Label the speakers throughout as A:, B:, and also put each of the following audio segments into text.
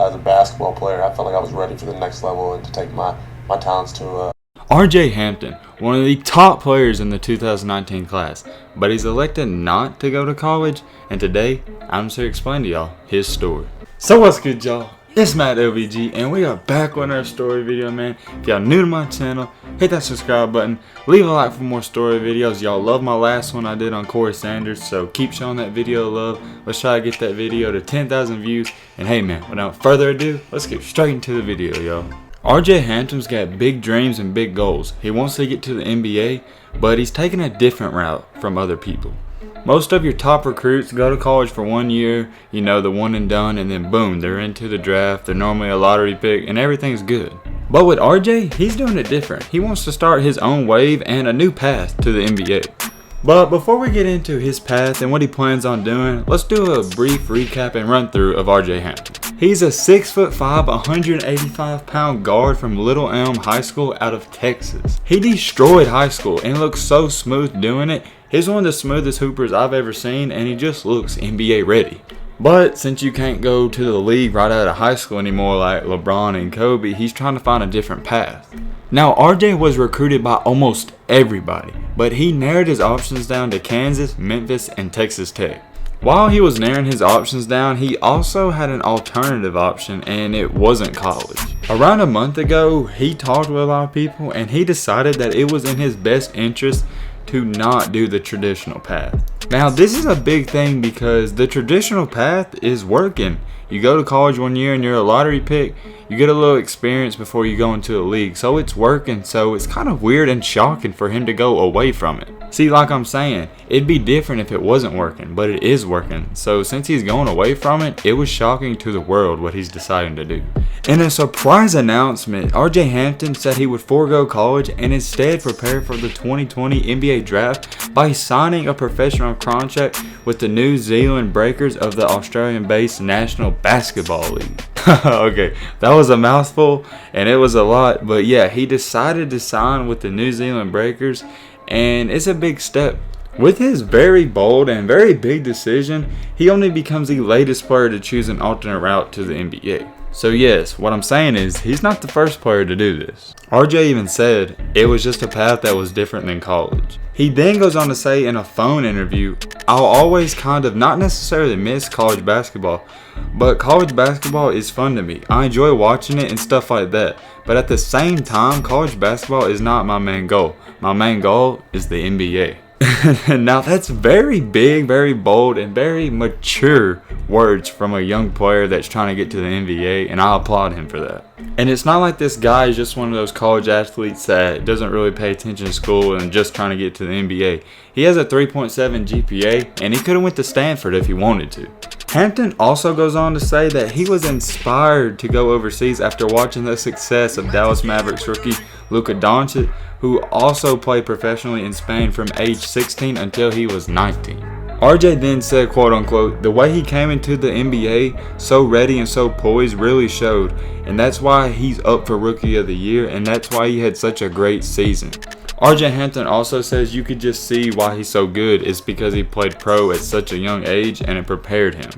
A: as a basketball player, I felt like I was ready for the next level and to take my talents to
B: RJ Hampton, one of the top players in the 2019 class, but he's elected not to go to college, and today I'm just here to explain to y'all his story. So what's good, y'all? It's Matt LVG, and we are back on our story video, man. If y'all new to my channel, hit that subscribe button, leave a like for more story videos. Y'all love my last one I did on Corey Sanders, so keep showing that video love. Let's try to get that video to 10,000 views, and hey man, without further ado, let's get straight into the video, y'all. RJ Hampton's got big dreams and big goals. He wants to get to the NBA, but he's taking a different route from other people. Most of your top recruits go to college for 1 year, you know, the one and done, and then boom, they're into the draft. They're normally a lottery pick, and everything's good. But with RJ, he's doing it different. He wants to start his own wave and a new path to the NBA. But before we get into his path and what he plans on doing, let's do a brief recap and run through of RJ Hampton. He's a 6'5", 185-pound guard from Little Elm High School out of Texas. He destroyed high school and looks so smooth doing it. He's one of the smoothest hoopers I've ever seen, and he just looks NBA ready. But since you can't go to the league right out of high school anymore like LeBron and Kobe, he's trying to find a different path. Now, RJ was recruited by almost everybody, but he narrowed his options down to Kansas, Memphis, and Texas Tech. While he was narrowing his options down, he also had an alternative option, and it wasn't college. Around a month ago, he talked with a lot of people, and he decided that it was in his best interest to not do the traditional path. Now, this is a big thing because the traditional path is working. You go to college 1 year and you're a lottery pick, you get a little experience before you go into a league. So it's working, so it's kind of weird and shocking for him to go away from it. See, like I'm saying, it'd be different if it wasn't working, but it is working. So since he's going away from it, it was shocking to the world what he's deciding to do. In a surprise announcement, RJ Hampton said he would forego college and instead prepare for the 2020 NBA draft by signing a professional contract with the New Zealand Breakers of the Australian-based National Basketball League. Okay, that was a mouthful and it was a lot, but yeah, he decided to sign with the New Zealand Breakers, and it's a big step. With his very bold and very big decision, he only becomes the latest player to choose an alternate route to the NBA. So yes, what I'm saying is, he's not the first player to do this. RJ even said it was just a path that was different than college. He then goes on to say in a phone interview, "I'll always kind of not necessarily miss college basketball, but college basketball is fun to me. I enjoy watching it and stuff like that. But at the same time, college basketball is not my main goal. My main goal is the NBA." Now that's very big, very bold, and very mature words from a young player that's trying to get to the NBA, and I applaud him for that. And it's not like this guy is just one of those college athletes that doesn't really pay attention to school and just trying to get to the NBA. He has a 3.7 GPA, and he could have went to Stanford if he wanted to. Hampton also goes on to say that he was inspired to go overseas after watching the success of Dallas Mavericks rookie Luka Doncic, who also played professionally in Spain from age 16 until he was 19. RJ then said, quote unquote, "The way he came into the NBA so ready and so poised really showed, and that's why he's up for Rookie of the Year, and that's why he had such a great season." RJ Hampton also says you could just see why he's so good is because he played pro at such a young age and it prepared him.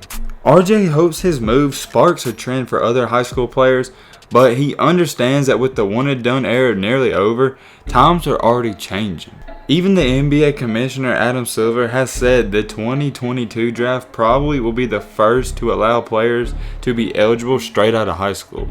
B: RJ hopes his move sparks a trend for other high school players, but he understands that with the one and done era nearly over, times are already changing. Even the NBA Commissioner Adam Silver has said the 2022 draft probably will be the first to allow players to be eligible straight out of high school.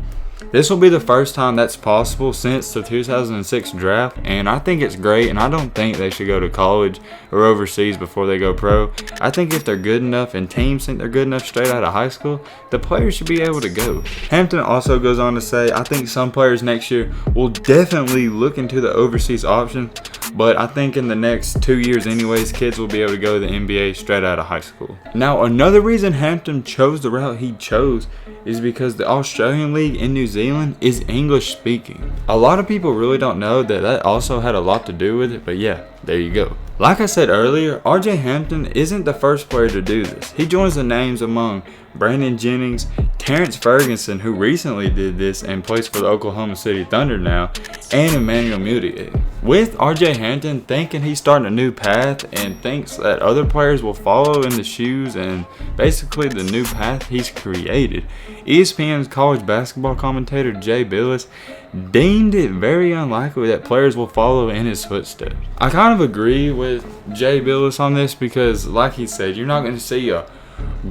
B: This will be the first time that's possible since the 2006 draft, and I think it's great, and I don't think they should go to college or overseas before they go pro. I think if they're good enough and teams think they're good enough straight out of high school, the players should be able to go. Hampton also goes on to say, "I think some players next year will definitely look into the overseas option, but I think in the next 2 years anyways, kids will be able to go to the NBA straight out of high school." Now, another reason Hampton chose the route he chose is because the Australian League in New Zealand is English speaking. A lot of people really don't know that that also had a lot to do with it, but yeah, there you go. Like I said earlier, RJ Hampton isn't the first player to do this. He joins the names among Brandon Jennings, Terrence Ferguson, who recently did this and plays for the Oklahoma City Thunder now, and Emmanuel Mudiay. with RJ Hampton thinking he's starting a new path and thinks that other players will follow in the shoes and basically the new path he's created, ESPN's college basketball commentator Jay Billis deemed it very unlikely that players will follow in his footsteps. I kind of agree with Jay Billis on this because, like he said, you're not going to see a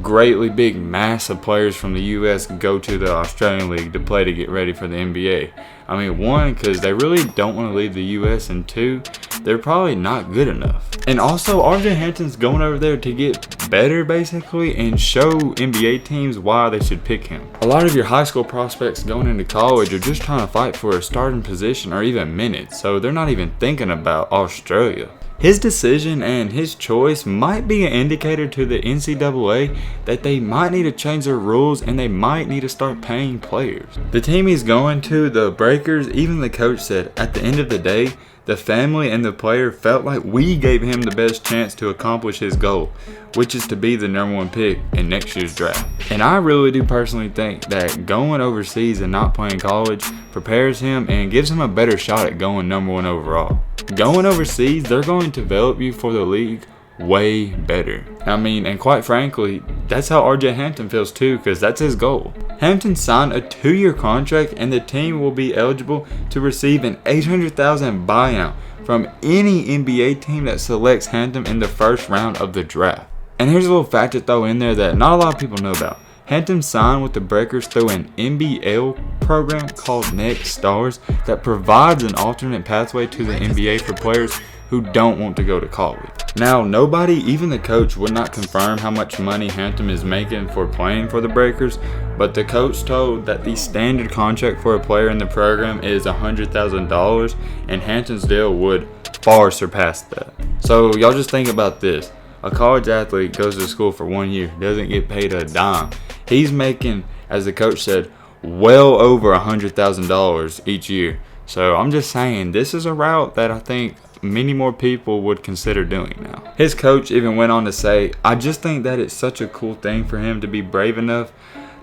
B: greatly big mass of players from the U.S. go to the Australian League to play to get ready for the NBA. I mean, one, because they really don't want to leave the U.S., and two, they're probably not good enough. And also, RJ Hampton's going over there to get better, basically, and show NBA teams why they should pick him. A lot of your high school prospects going into college are just trying to fight for a starting position or even minutes, so they're not even thinking about Australia. His decision and his choice might be an indicator to the NCAA that they might need to change their rules and they might need to start paying players. The team he's going to, the Breakers, even the coach said, at the end of the day, the family and the player felt like we gave him the best chance to accomplish his goal, which is to be the #1 pick in next year's draft. And I really do personally think that going overseas and not playing college prepares him and gives him a better shot at going #1 overall. Going overseas, they're going to develop you for the league way better. I mean, and quite frankly, that's how RJ Hampton feels too, because that's his goal. Hampton signed a 2-year contract and the team will be eligible to receive an $800,000 buyout from any NBA team that selects Hampton in the first round of the draft. And here's a little fact to throw in there that not a lot of people know about. Hampton signed with the Breakers through an NBL program called Next Stars that provides an alternate pathway to the NBA for players who don't want to go to college. Now, nobody, even the coach, would not confirm how much money Hampton is making for playing for the Breakers, but the coach told that the standard contract for a player in the program is $100,000, and Hampton's deal would far surpass that. So y'all just think about this. A college athlete goes to school for 1 year, doesn't get paid a dime. He's making, as the coach said, well over $100,000 each year. So I'm just saying, this is a route that I think many more people would consider doing now. His coach even went on to say, I just think that it's such a cool thing for him to be brave enough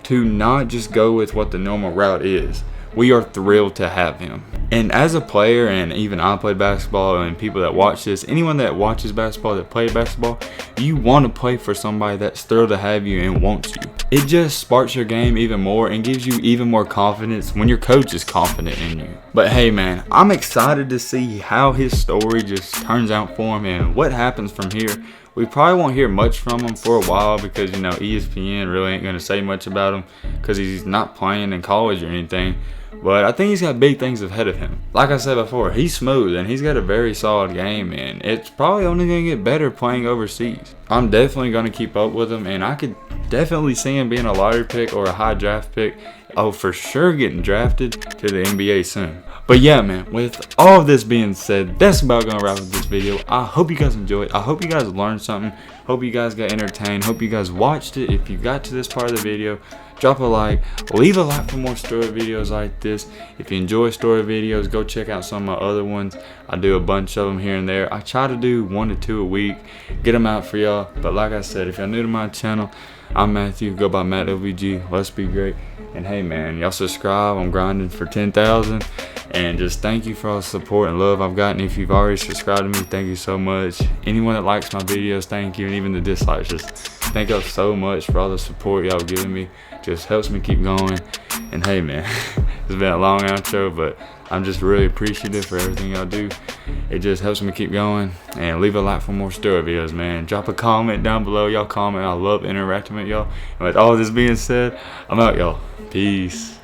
B: to not just go with what the normal route is. We are thrilled to have him. And as a player, and even I played basketball, and people that watch this, anyone that watches basketball, that played basketball, you want to play for somebody that's thrilled to have you and wants you. It just sparks your game even more and gives you even more confidence when your coach is confident in you. But hey man, I'm excited to see how his story just turns out for him and what happens from here. We probably won't hear much from him for a while because, you know, ESPN really ain't going to say much about him because he's not playing in college or anything. But I think he's got big things ahead of him. Like I said before, he's smooth and he's got a very solid game, and it's probably only going to get better playing overseas. I'm definitely going to keep up with him, and I could definitely see him being a lottery pick or a high draft pick. Oh, for sure getting drafted to the NBA soon. But yeah, man, with all of this being said, that's about going to wrap up this video. I hope you guys enjoyed. I hope you guys learned something. Hope you guys got entertained. Hope you guys watched it. If you got to this part of the video, drop a like. Leave a like for more story videos like this. If you enjoy story videos, go check out some of my other ones. I do a bunch of them here and there. I try to do 1 to 2 a week. Get them out for y'all. But like I said, if y'all new to my channel, I'm Matthew. Go by Matt LVG. Let's be great. And hey, man, y'all subscribe. I'm grinding for 10,000. And just thank you for all the support and love I've gotten. If you've already subscribed to me, thank you so much. Anyone that likes my videos, thank you. And even the dislikes, just thank y'all so much for all the support y'all giving me. Just helps me keep going. And hey, man, it's been a long outro, but I'm just really appreciative for everything y'all do. It just helps me keep going. And leave a like for more story videos, man. Drop a comment down below. Y'all comment. I love interacting with y'all. And with all this being said, I'm out, y'all. Peace.